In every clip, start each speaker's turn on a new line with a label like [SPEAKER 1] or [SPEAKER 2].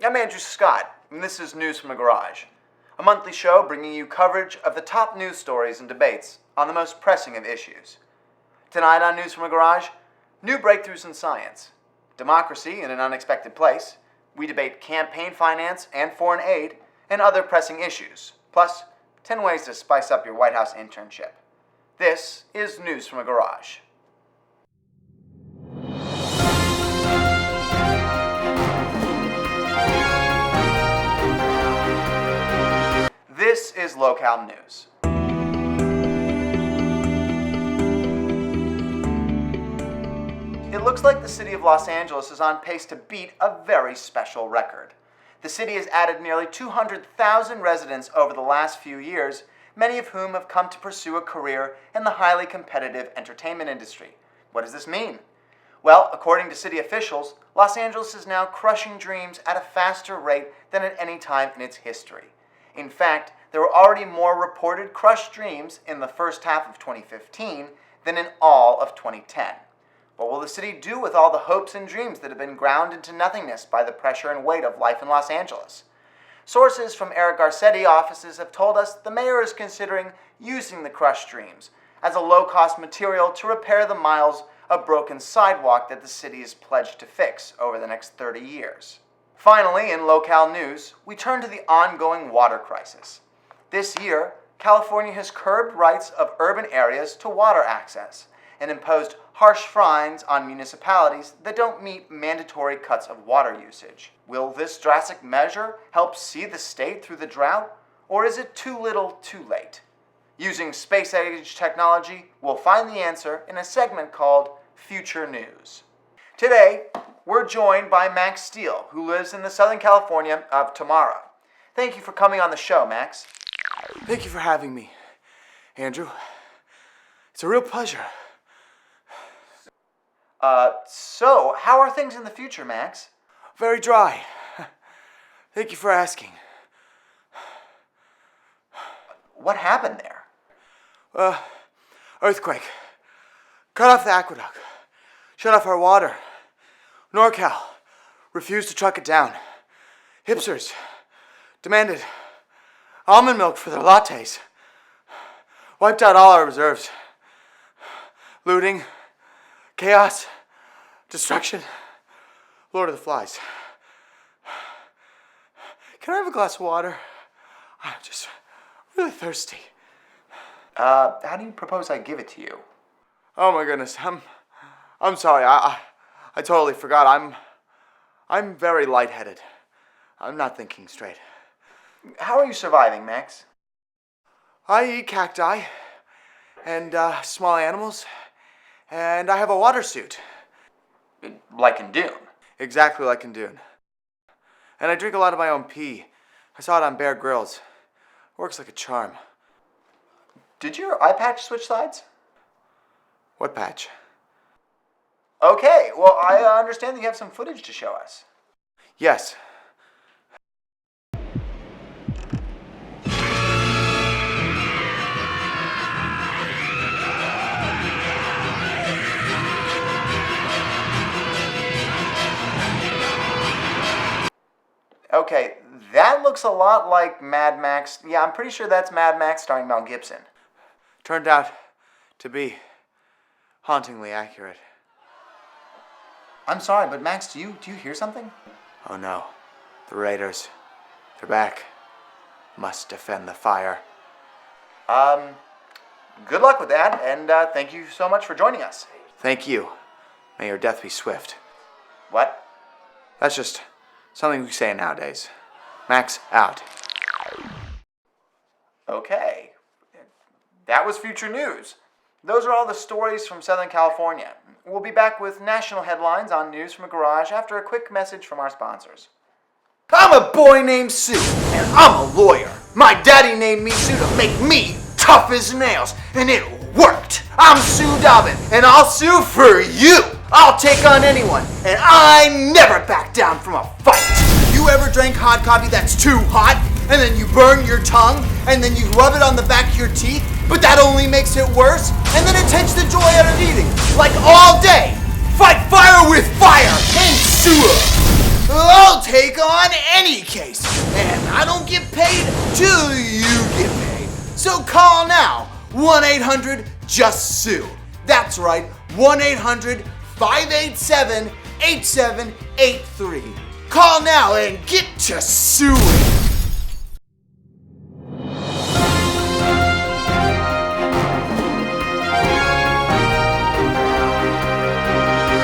[SPEAKER 1] I'm Andrew Scott, and this is News from the Garage, a monthly show bringing you coverage of the top news stories and debates on the most pressing of issues. Tonight on News from the Garage, new breakthroughs in science, democracy in an unexpected place, we debate campaign finance and foreign aid, and other pressing issues, plus 10 ways to spice up your White House internship. This is News from the Garage. This is Local News. It looks like the city of Los Angeles is on pace to beat a very special record. The city has added nearly 200,000 residents over the last few years, many of whom have come to pursue a career in the highly competitive entertainment industry. What does this mean? Well, according to city officials, Los Angeles is now crushing dreams at a faster rate than at any time in its history. In fact, there were already more reported crushed dreams in the first half of 2015 than in all of 2010. What will the city do with all the hopes and dreams that have been ground into nothingness by the pressure and weight of life in Los Angeles? Sources from Eric Garcetti offices have told us the mayor is considering using the crushed dreams as a low-cost material to repair the miles of broken sidewalk that the city is pledged to fix over the next 30 years. Finally, in Local News, we turn to the ongoing water crisis. This year, California has curbed rights of urban areas to water access and imposed harsh fines on municipalities that don't meet mandatory cuts of water usage. Will this drastic measure help see the state through the drought, or is it too little too late? Using space-age technology, we'll find the answer in a segment called Future News. Today, we're joined by Max Steele, who lives in the Southern California of tomorrow. Thank you for coming on the show, Max.
[SPEAKER 2] Thank you for having me, Andrew. It's a real pleasure.
[SPEAKER 1] So, how are things in the future, Max?
[SPEAKER 2] Very dry. Thank you for asking.
[SPEAKER 1] What happened there?
[SPEAKER 2] Earthquake. Cut off the aqueduct. Shut off our water. NorCal refused to truck it down. Hipsters demanded almond milk for their lattes. Wiped out all our reserves. Looting, chaos, destruction. Lord of the Flies. Can I have a glass of water? I'm just really thirsty.
[SPEAKER 1] How do you propose I give it to you?
[SPEAKER 2] Oh my goodness, I'm sorry. I totally forgot. I'm very lightheaded. I'm not thinking straight.
[SPEAKER 1] How are you surviving, Max?
[SPEAKER 2] I eat cacti and small animals, and I have a water suit.
[SPEAKER 1] Like in Dune?
[SPEAKER 2] Exactly like in Dune. And I drink a lot of my own pee. I saw it on Bear Grylls. Works like a charm.
[SPEAKER 1] Did your eye patch switch sides?
[SPEAKER 2] What patch?
[SPEAKER 1] Okay, well, I understand that you have some footage to show us.
[SPEAKER 2] Yes.
[SPEAKER 1] Okay, that looks a lot like Mad Max. Yeah, I'm pretty sure that's Mad Max starring Mel Gibson.
[SPEAKER 2] Turned out to be hauntingly accurate.
[SPEAKER 1] I'm sorry, but Max, do you hear something?
[SPEAKER 2] Oh no. The Raiders. They're back. Must defend the fire.
[SPEAKER 1] Good luck with that, and thank you so much for joining us.
[SPEAKER 2] Thank you. May your death be swift.
[SPEAKER 1] What?
[SPEAKER 2] That's just something we say nowadays. Max, out.
[SPEAKER 1] Okay. That was Future News. Those are all the stories from Southern California. We'll be back with national headlines on News from a Garage after a quick message from our sponsors.
[SPEAKER 3] I'm a boy named Sue, and I'm a lawyer. My daddy named me Sue to make me tough as nails, and it worked. I'm Sue Dobbin, and I'll sue for you. I'll take on anyone, and I never back down from a fight. You ever drank hot coffee that's too hot, and then you burn your tongue, and then you rub it on the back of your teeth, but that only makes it worse, and then it takes the joy out of eating, like all day. Fight fire with fire, and sewer. I'll take on any case, and I don't get paid till you get paid. So call now, 1-800-JUST-SUE. That's right, 1-800-587-8783. Call now and get to suing.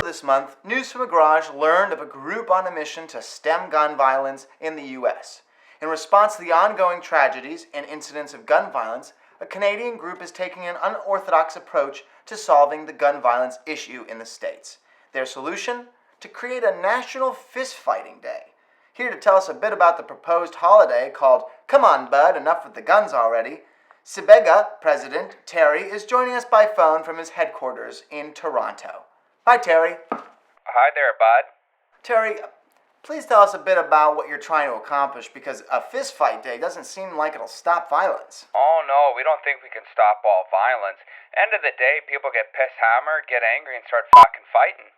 [SPEAKER 1] This month, News from a Garage learned of a group on a mission to stem gun violence in the U.S. In response to the ongoing tragedies and incidents of gun violence, a Canadian group is taking an unorthodox approach to solving the gun violence issue in the States. Their solution? To create a National Fistfighting Day. Here to tell us a bit about the proposed holiday called Come On Bud, Enough with the Guns Already, Sibega president Terry is joining us by phone from his headquarters in Toronto. Hi, Terry.
[SPEAKER 4] Hi there, bud.
[SPEAKER 1] Terry, please tell us a bit about what you're trying to accomplish, because a fist fight day doesn't seem like it'll stop violence.
[SPEAKER 4] Oh no, we don't think we can stop all violence. End of the day, people get pissed hammered, get angry, and start fucking fighting.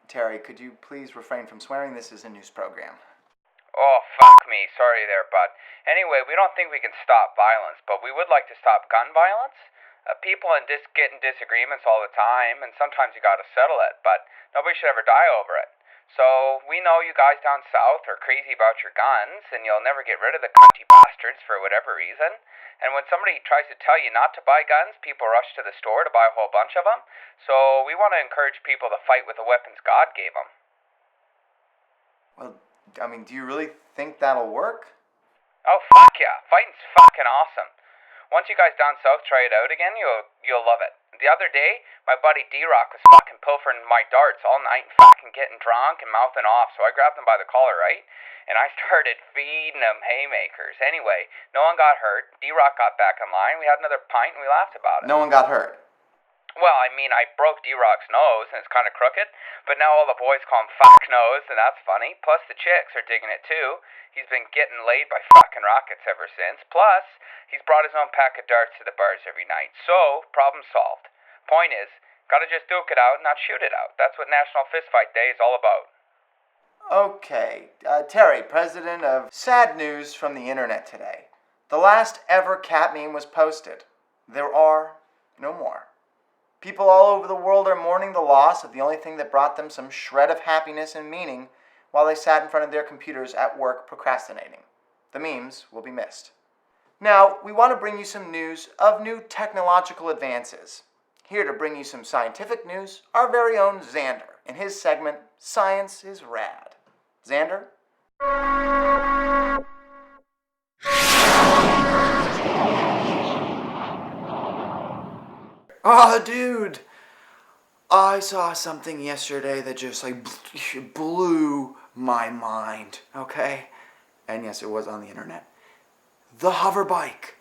[SPEAKER 1] Terry, could you please refrain from swearing? This is a news program.
[SPEAKER 4] Oh, fuck me. Sorry there, bud. Anyway, we don't think we can stop violence, but we would like to stop gun violence. People get in disagreements all the time, and sometimes you gotta settle it, but nobody should ever die over it. So, we know you guys down south are crazy about your guns, and you'll never get rid of the cunty bastards for whatever reason. And when somebody tries to tell you not to buy guns, people rush to the store to buy a whole bunch of them. So, we want to encourage people to fight with the weapons God gave them.
[SPEAKER 1] Well, I mean, do you really think that'll work?
[SPEAKER 4] Oh, fuck yeah. Fighting's fucking awesome. Once you guys down south try it out again, you'll love it. The other day, my buddy D-Rock was fucking pilfering my darts all night and fucking getting drunk and mouthing off, so I grabbed him by the collar, right? And I started feeding him haymakers. Anyway, no one got hurt. D-Rock got back in line, we had another pint, and we laughed about it.
[SPEAKER 1] No one got hurt.
[SPEAKER 4] Well, I mean, I broke D-Rock's nose, and it's kind of crooked, but now all the boys call him Fuck Nose, and that's funny. Plus, the chicks are digging it, too. He's been getting laid by fucking rockets ever since. Plus, he's brought his own pack of darts to the bars every night. So, problem solved. Point is, gotta just duke it out, not shoot it out. That's what National Fistfight Day is all about.
[SPEAKER 1] Okay, Terry, president of Sad News from the Internet today. The last ever cat meme was posted. There are no more. People all over the world are mourning the loss of the only thing that brought them some shred of happiness and meaning while they sat in front of their computers at work procrastinating. The memes will be missed. Now, we want to bring you some news of new technological advances. Here to bring you some scientific news, our very own Xander, in his segment, Science is Rad. Xander?
[SPEAKER 2] Oh, dude. I saw something yesterday that just blew my mind, okay? And yes, it was on the internet. The hover bike.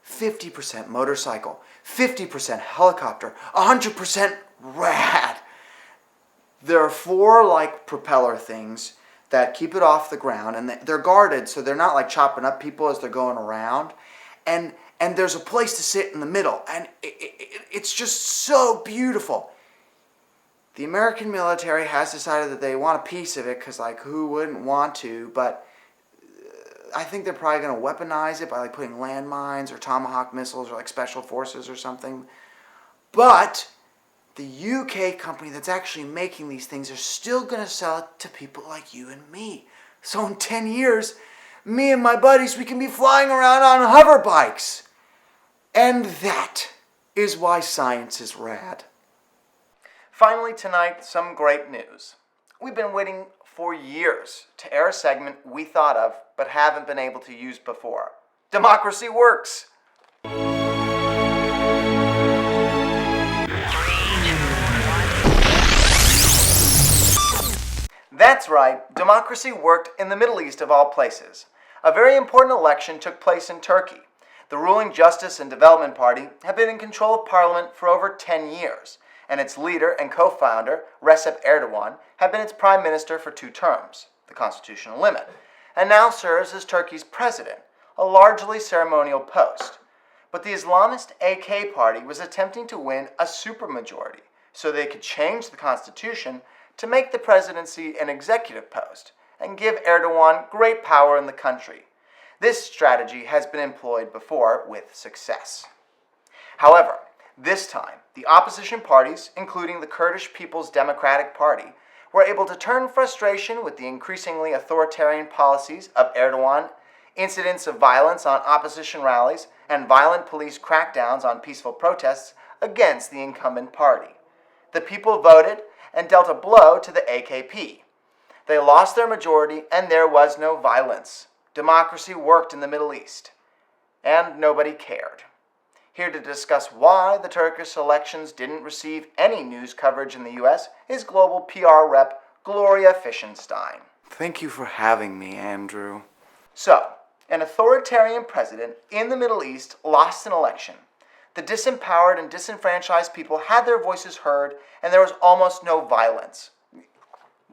[SPEAKER 2] 50% motorcycle, 50% helicopter, 100% rad. There are 4 propeller things that keep it off the ground, and they're guarded, so they're not chopping up people as they're going around. And there's a place to sit in the middle, and it's just so beautiful. The American military has decided that they want a piece of it, because who wouldn't want to, but I think they're probably going to weaponize it by putting landmines or Tomahawk missiles or special forces or something. But the UK company that's actually making these things are still going to sell it to people like you and me. So in 10 years, me and my buddies, we can be flying around on hover bikes. And that is why science is rad.
[SPEAKER 1] Finally tonight, some great news. We've been waiting for years to air a segment we thought of but haven't been able to use before. Democracy Works! That's right, democracy worked in the Middle East of all places. A very important election took place in Turkey. The ruling Justice and Development Party have been in control of parliament for over 10 years, and its leader and co-founder, Recep Erdogan, had been its prime minister for 2 terms, the constitutional limit, and now serves as Turkey's president, a largely ceremonial post. But the Islamist AK party was attempting to win a supermajority so they could change the constitution to make the presidency an executive post, and give Erdogan great power in the country. This strategy has been employed before with success. However, this time, the opposition parties, including the Kurdish People's Democratic Party, were able to turn frustration with the increasingly authoritarian policies of Erdogan, incidents of violence on opposition rallies, and violent police crackdowns on peaceful protests against the incumbent party. The people voted and dealt a blow to the AKP. They lost their majority and there was no violence. Democracy worked in the Middle East. And nobody cared. Here to discuss why the Turkish elections didn't receive any news coverage in the US is global PR rep Gloria Fischenstein.
[SPEAKER 2] Thank you for having me, Andrew.
[SPEAKER 1] So, an authoritarian president in the Middle East lost an election. The disempowered and disenfranchised people had their voices heard, and there was almost no violence.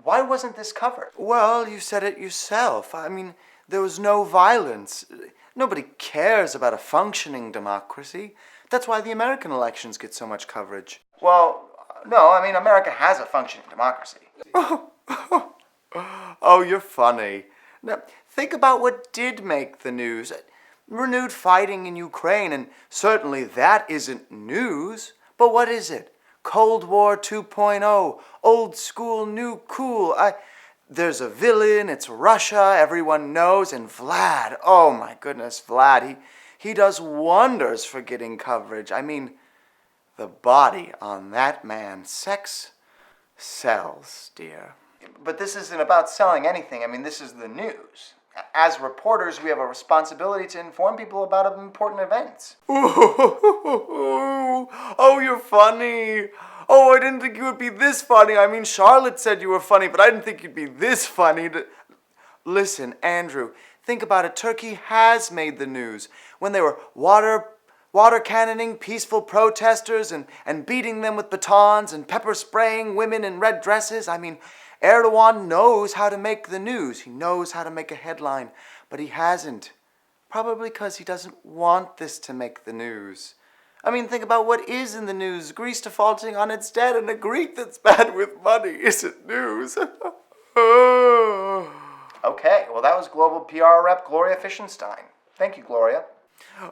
[SPEAKER 1] Why wasn't this covered?
[SPEAKER 2] Well, you said it yourself. I mean, there was no violence. Nobody cares about a functioning democracy. That's why the American elections get so much coverage.
[SPEAKER 1] Well, no, I mean, America has a functioning democracy.
[SPEAKER 2] Oh, you're funny. Now, think about what did make the news. Renewed fighting in Ukraine, and certainly that isn't news. But what is it? Cold War 2.0, old school, new cool. There's a villain, it's Russia, everyone knows, and Vlad, oh my goodness, Vlad, he does wonders for getting coverage. I mean, the body on that man, sex sells, dear.
[SPEAKER 1] But this isn't about selling anything. I mean, this is the news. As reporters, we have a responsibility to inform people about important events.
[SPEAKER 2] Oh, you're funny. Oh, I didn't think you would be this funny. I mean, Charlotte said you were funny, but I didn't think you'd be this funny. Listen, Andrew, think about it. Turkey has made the news when they were water cannoning peaceful protesters and beating them with batons and pepper spraying women in red dresses. I mean, Erdogan knows how to make the news. He knows how to make a headline, but he hasn't. Probably because he doesn't want this to make the news. I mean, think about what is in the news. Greece defaulting on its debt and a Greek that's bad with money isn't news.
[SPEAKER 1] Okay, well, that was global PR rep Gloria Fischenstein. Thank you, Gloria.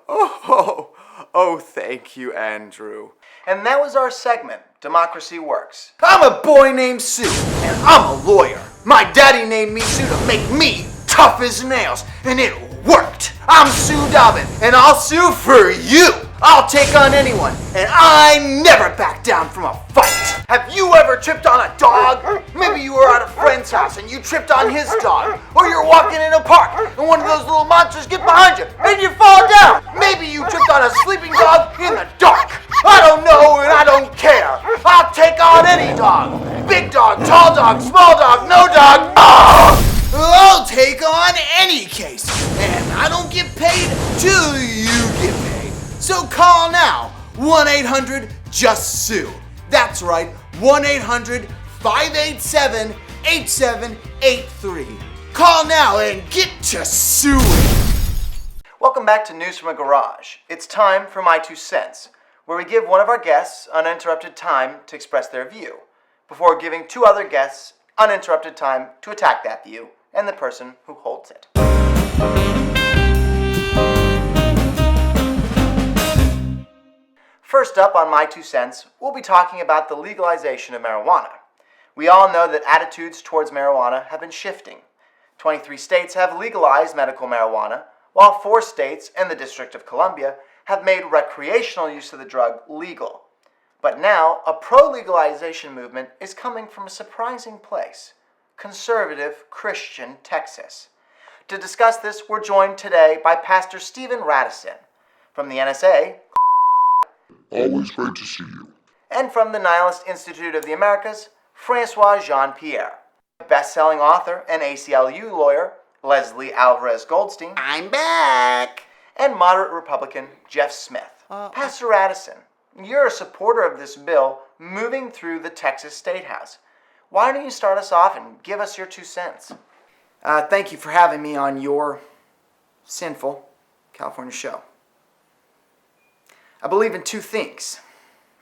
[SPEAKER 2] Oh, thank you, Andrew.
[SPEAKER 1] And that was our segment, Democracy Works.
[SPEAKER 3] I'm a boy named Sue, and I'm a lawyer. My daddy named me Sue to make me tough as nails, and it worked. I'm Sue Dobbin, and I'll sue for you. I'll take on anyone, and I never back down from a fight. Have you ever tripped on a dog? Maybe you were at a friend's house and you tripped on his dog. Or you're walking in a park and one of those little monsters get behind you and you fall down. Maybe you tripped on a sleeping dog in the dark. I don't know and I don't care. I'll take on any dog. Big dog, tall dog, small dog, no dog. I'll take on any case. And I don't get paid till you get paid. So call now, 1-800-JUST-SUE. That's right, 1-800-587-8783. Call now and get to suing.
[SPEAKER 1] Welcome back to News from a Garage. It's time for My Two Cents, where we give one of our guests uninterrupted time to express their view, before giving two other guests uninterrupted time to attack that view and the person who holds it. First up on My Two Cents, we'll be talking about the legalization of marijuana. We all know that attitudes towards marijuana have been shifting. 23 states have legalized medical marijuana, while 4 states and the District of Columbia have made recreational use of the drug legal. But now, a pro-legalization movement is coming from a surprising place, conservative Christian Texas. To discuss this, we're joined today by Pastor Stephen Radisson. From the NSA,
[SPEAKER 5] Always great to see you.
[SPEAKER 1] and from the Nihilist Institute of the Americas, Francois Jean-Pierre. Best-selling author and ACLU lawyer, Leslie Alvarez Goldstein.
[SPEAKER 3] I'm back.
[SPEAKER 1] And moderate Republican, Jeff Smith. Pastor Radisson, you're a supporter of this bill moving through the Texas State House. Why don't you start us off and give us your 2 cents?
[SPEAKER 6] Thank you for having me on your sinful California show. I believe in 2 things.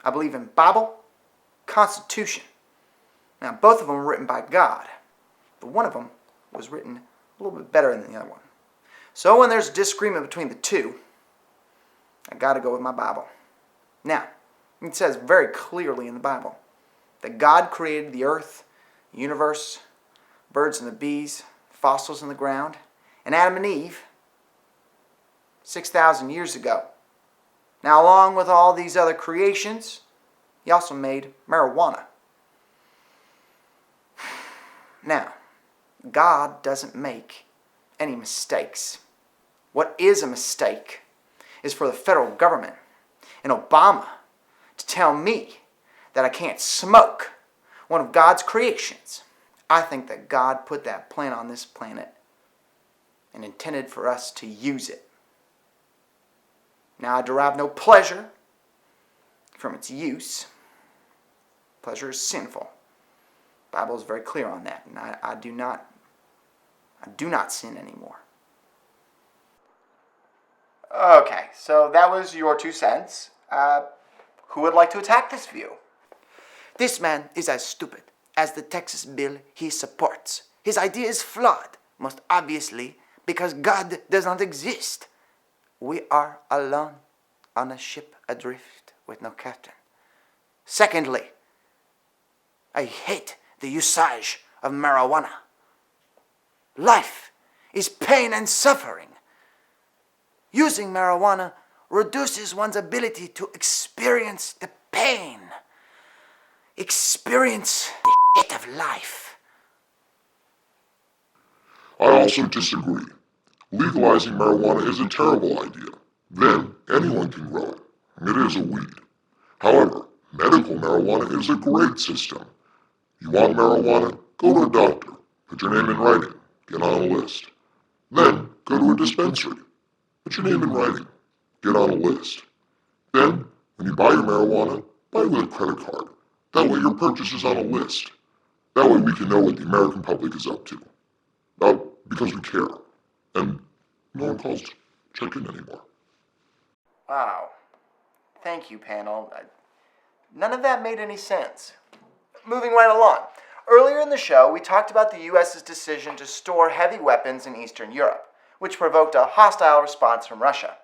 [SPEAKER 6] I believe in Bible, Constitution. Now, both of them were written by God, but one of them was written a little bit better than the other one. So when there's a disagreement between the two, I got to go with my Bible. Now, it says very clearly in the Bible that God created the earth, the universe, birds and the bees, fossils in the ground, and Adam and Eve 6,000 years ago. Now, along with all these other creations, he also made marijuana. Now, God doesn't make any mistakes. What is a mistake is for the federal government and Obama to tell me that I can't smoke one of God's creations. I think that God put that plant on this planet and intended for us to use it. Now, I derive no pleasure from its use. Pleasure is sinful. The Bible is very clear on that, and I do not sin anymore.
[SPEAKER 1] Okay, so that was your 2 cents. Who would like to attack this view?
[SPEAKER 6] This man is as stupid as the Texas bill he supports. His idea is flawed, most obviously, because God does not exist. We are alone on a ship adrift with no captain. Secondly, I hate the usage of marijuana. Life is pain and suffering. Using marijuana reduces one's ability to experience the pain, experience the shit of life.
[SPEAKER 5] I also disagree. Legalizing marijuana is a terrible idea. Then anyone can grow it. It is a weed. However, medical marijuana is a great system. You want marijuana? Go to a doctor. Put your name in writing. Get on a list. Then go to a dispensary. Put your name in writing. Get on a list. Then, when you buy your marijuana, buy it with a credit card. That way your purchase is on a list. That way we can know what the American public is up to. Because we care. And no one calls to check in anymore.
[SPEAKER 1] Wow. Thank you, panel. None of that made any sense. Moving right along. Earlier in the show, we talked about the U.S.'s decision to store heavy weapons in Eastern Europe, which provoked a hostile response from Russia.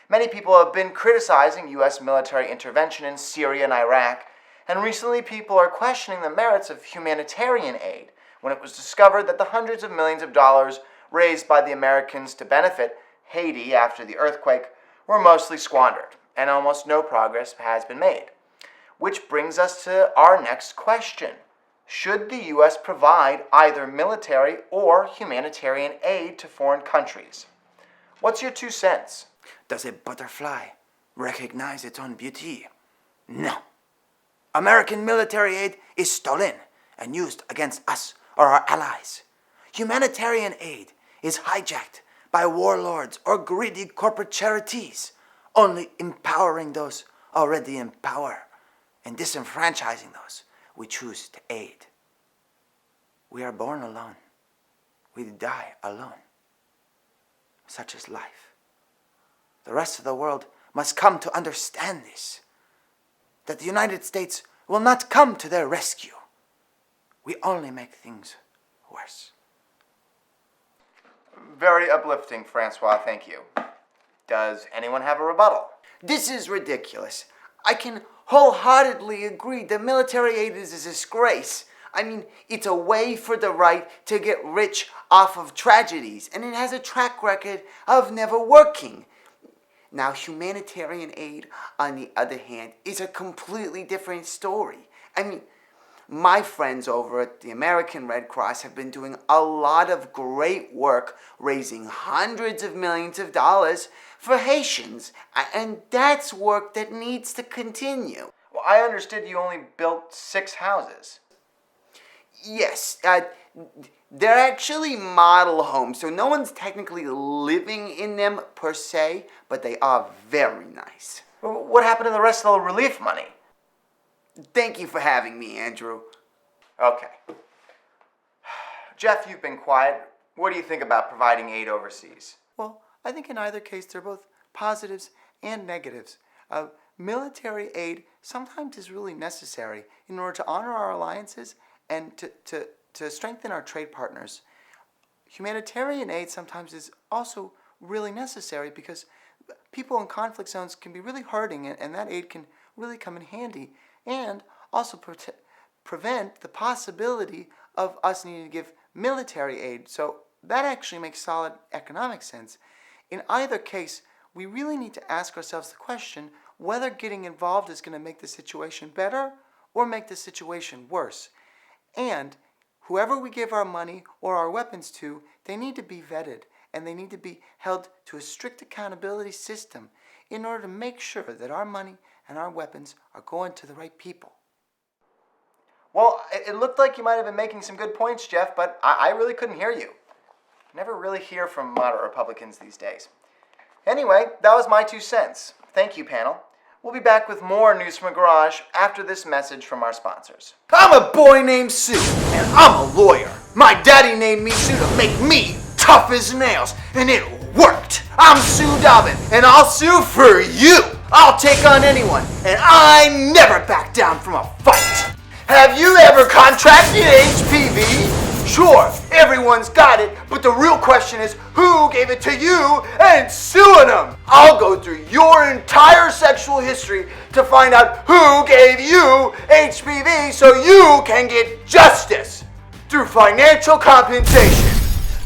[SPEAKER 1] Many people have been criticizing U.S. military intervention in Syria and Iraq, and recently people are questioning the merits of humanitarian aid when it was discovered that the hundreds of millions of dollars raised by the Americans to benefit Haiti after the earthquake were mostly squandered, and almost no progress has been made. Which brings us to our next question. Should the U.S. provide either military or humanitarian aid to foreign countries? What's your 2 cents?
[SPEAKER 6] Does a butterfly recognize its own beauty? No. American military aid is stolen and used against us or our allies. Humanitarian aid is hijacked by warlords or greedy corporate charities, only empowering those already in power and disenfranchising those we choose to aid. We are born alone. We die alone. Such is life. The rest of the world must come to understand this, that the United States will not come to their rescue. We only make things worse.
[SPEAKER 1] Very uplifting, Francois, thank you. Does anyone have a rebuttal?
[SPEAKER 6] This is ridiculous. I can wholeheartedly agree that military aid is a disgrace. I mean, it's a way for the right to get rich off of tragedies, and it has a track record of never working. Now, humanitarian aid, on the other hand, is a completely different story. I mean, my friends over at the American Red Cross have been doing a lot of great work raising hundreds of millions of dollars for Haitians, and that's work that needs to continue.
[SPEAKER 1] Well, I understood you only built 6 houses.
[SPEAKER 6] Yes, they're actually model homes, so no one's technically living in them per se, but they are very nice.
[SPEAKER 1] Well, what happened to the rest of the relief money?
[SPEAKER 6] Thank you for having me, Andrew.
[SPEAKER 1] Okay. Jeff, you've been quiet. What do you think about providing aid overseas?
[SPEAKER 6] Well, I think in either case, they're both positives and negatives. Military aid sometimes is really necessary in order to honor our alliances and to strengthen our trade partners.
[SPEAKER 2] humanitarian aid sometimes is also really necessary because people in conflict zones can be really hurting, and that aid can really come in handy and also prevent the possibility of us needing to give military aid. So that actually makes solid economic sense. In either case, we really need to ask ourselves the question whether getting involved is going to make the situation better or make the situation worse. And whoever we give our money or our weapons to, they need to be vetted and they need to be held to a strict accountability system in order to make sure that our money and our weapons are going to the right people.
[SPEAKER 1] Well, it looked like you might have been making some good points, Jeff, but I really couldn't hear you. Never really hear from moderate Republicans these days. Anyway, that was my 2 cents. Thank you, panel. We'll be back with more News from a Garage after this message from our sponsors.
[SPEAKER 3] I'm a boy named Sue, and I'm a lawyer. My daddy named me Sue to make me tough as nails, and it worked. I'm Sue Dobbin, and I'll sue for you. I'll take on anyone, and I never back down from a fight. Have you ever contracted HPV? Sure, everyone's got it, but the real question is who gave it to you and suing them. I'll go through your entire sexual history to find out who gave you HPV so you can get justice through financial compensation.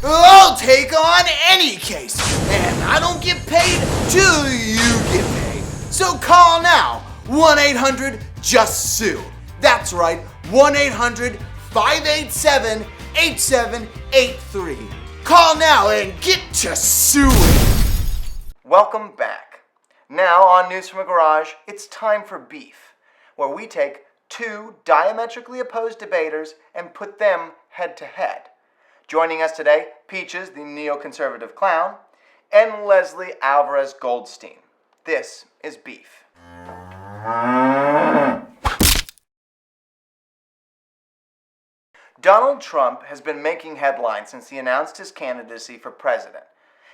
[SPEAKER 3] I'll take on any case, and I don't get paid till you get paid. So call now, 1-800-JUST-SUE. That's right, 1-800-587-8783. Call now and get to suing.
[SPEAKER 1] Welcome back. Now on News from a Garage, it's time for Beef, where we take 2 diametrically opposed debaters and put them head to head. Joining us today, Peaches, the neoconservative clown, and Leslie Alvarez Goldstein. This is Beef. Donald Trump has been making headlines since he announced his candidacy for president.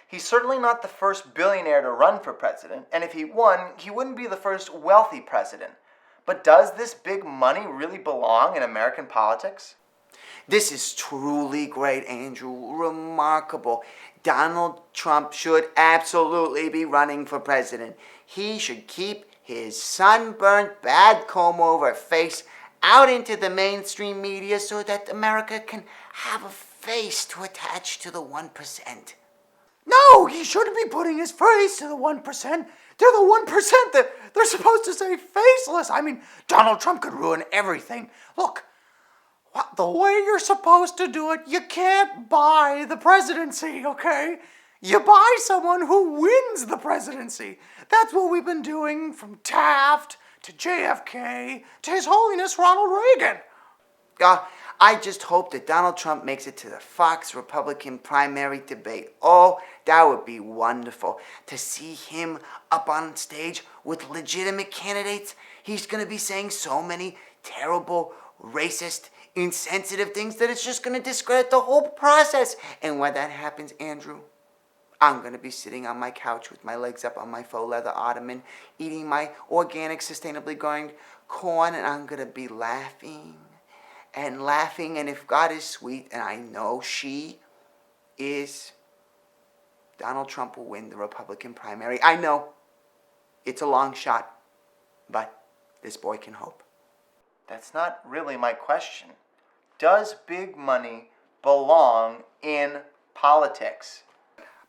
[SPEAKER 1] He's certainly not the first billionaire to run for president, and if he won, he wouldn't be the first wealthy president. But does this big money really belong in American politics?
[SPEAKER 6] This is truly great, Andrew. Remarkable. Donald Trump should absolutely be running for president. He should keep his sunburnt, bad comb-over face out into the mainstream media so that America can have a face to attach to the 1%.
[SPEAKER 2] No, he shouldn't be putting his face to the 1%. They're the 1% that they're supposed to say faceless. I mean, Donald Trump could ruin everything. Look, the way you're supposed to do it, you can't buy the presidency, okay? You buy someone who wins the presidency. That's what we've been doing from Taft to JFK to His Holiness Ronald Reagan.
[SPEAKER 6] I just hope that Donald Trump makes it to the Fox Republican primary debate. Oh, that would be wonderful. To see him up on stage with legitimate candidates, he's going to be saying so many terrible, racist, insensitive things that it's just going to discredit the whole process. And when that happens, Andrew, I'm going to be sitting on my couch with my legs up on my faux leather ottoman, eating my organic, sustainably growing corn, and I'm going to be laughing and laughing. And if God is sweet, and I know she is, Donald Trump will win the Republican primary. I know it's a long shot, but this boy can hope.
[SPEAKER 1] That's not really my question. Does big money belong in politics?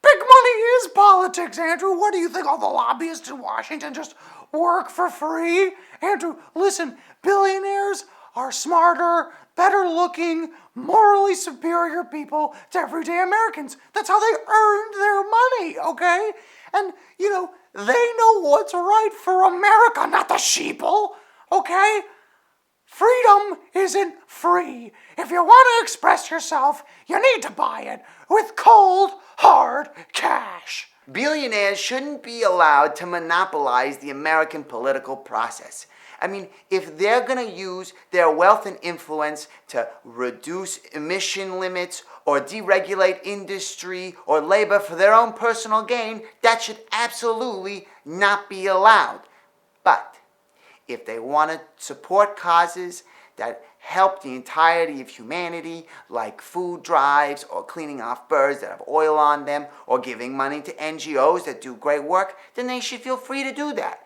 [SPEAKER 2] Big money is politics, Andrew. What do you think? All the lobbyists in Washington just work for free? Andrew, listen, billionaires are smarter, better looking, morally superior people to everyday Americans. That's how they earned their money, okay? And, you know, they know what's right for America, not the sheeple, okay? Freedom isn't free. If you want to express yourself, you need to buy it with cold, hard cash.
[SPEAKER 6] Billionaires shouldn't be allowed to monopolize the American political process. I mean, if they're going to use their wealth and influence to reduce emission limits or deregulate industry or labor for their own personal gain, that should absolutely not be allowed. But if they want to support causes that help the entirety of humanity, like food drives or cleaning off birds that have oil on them or giving money to NGOs that do great work, then they should feel free to do that.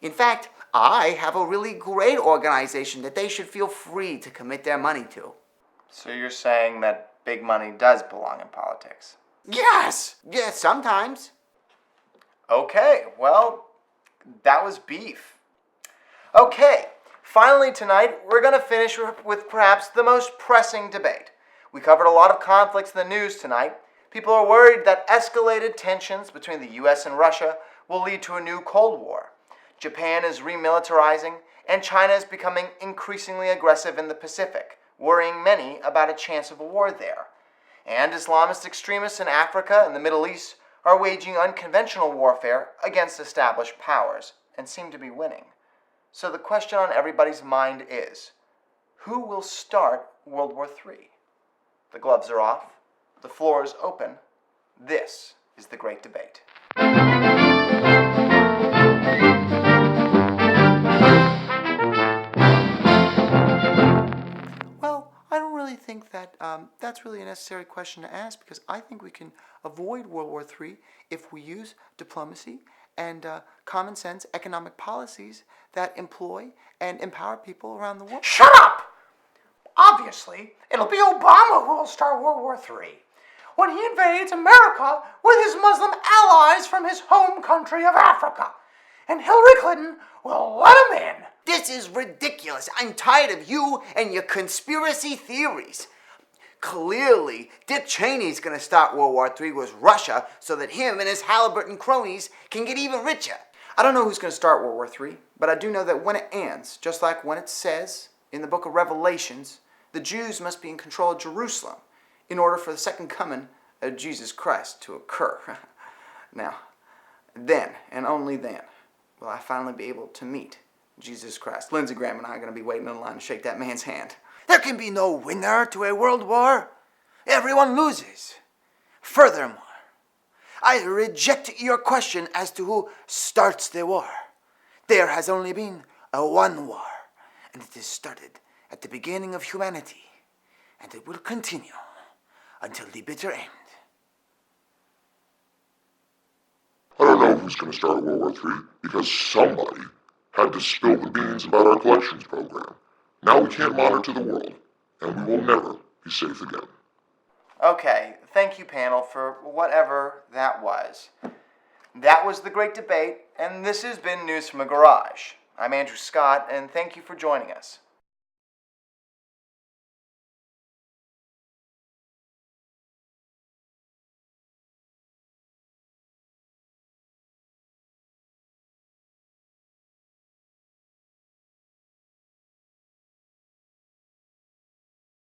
[SPEAKER 6] In fact, I have a really great organization that they should feel free to commit their money to.
[SPEAKER 1] So you're saying that big money does belong in politics?
[SPEAKER 6] Yes! Yes, sometimes.
[SPEAKER 1] Okay, well, that was beef. Okay, finally tonight, we're going to finish with perhaps the most pressing debate. We covered a lot of conflicts in the news tonight. People are worried that escalated tensions between the US and Russia will lead to a new Cold War. Japan is remilitarizing, and China is becoming increasingly aggressive in the Pacific, worrying many about a chance of a war there. And Islamist extremists in Africa and the Middle East are waging unconventional warfare against established powers and seem to be winning. So the question on everybody's mind is, who will start World War III? The gloves are off. The floor is open. This is the Great Debate. Well, I don't really think that that's really a necessary question to ask, because I think we can avoid World War III if we use diplomacy and common sense economic policies that employ and empower people around the world.
[SPEAKER 3] Shut up! Obviously, it'll be Obama who will start World War III when he invades America with his Muslim allies from his home country of Africa. And Hillary Clinton will let him in.
[SPEAKER 6] This is ridiculous. I'm tired of you and your conspiracy theories. Clearly, Dick Cheney's going to start World War III with Russia so that him and his Halliburton cronies can get even richer.
[SPEAKER 1] I don't know who's going to start World War III, but I do know that when it ends, just like when it says in the book of Revelations, the Jews must be in control of Jerusalem in order for the second coming of Jesus Christ to occur. Now, then, and only then, will I finally be able to meet Jesus Christ. Lindsey Graham and I are going to be waiting in line to shake that man's hand.
[SPEAKER 6] There can be no winner to a world war. Everyone loses. Furthermore, I reject your question as to who starts the war. There has only been one war, and it is started at the beginning of humanity, and it will continue until the bitter end.
[SPEAKER 5] I don't know who's going to start World War III because somebody had to spill the beans about our collections program. Now we can't monitor the world, and we will never be safe again.
[SPEAKER 1] Okay, thank you, panel, for whatever that was. That was the Great Debate, and this has been News from a Garage. I'm Andrew Scott, and thank you for joining us.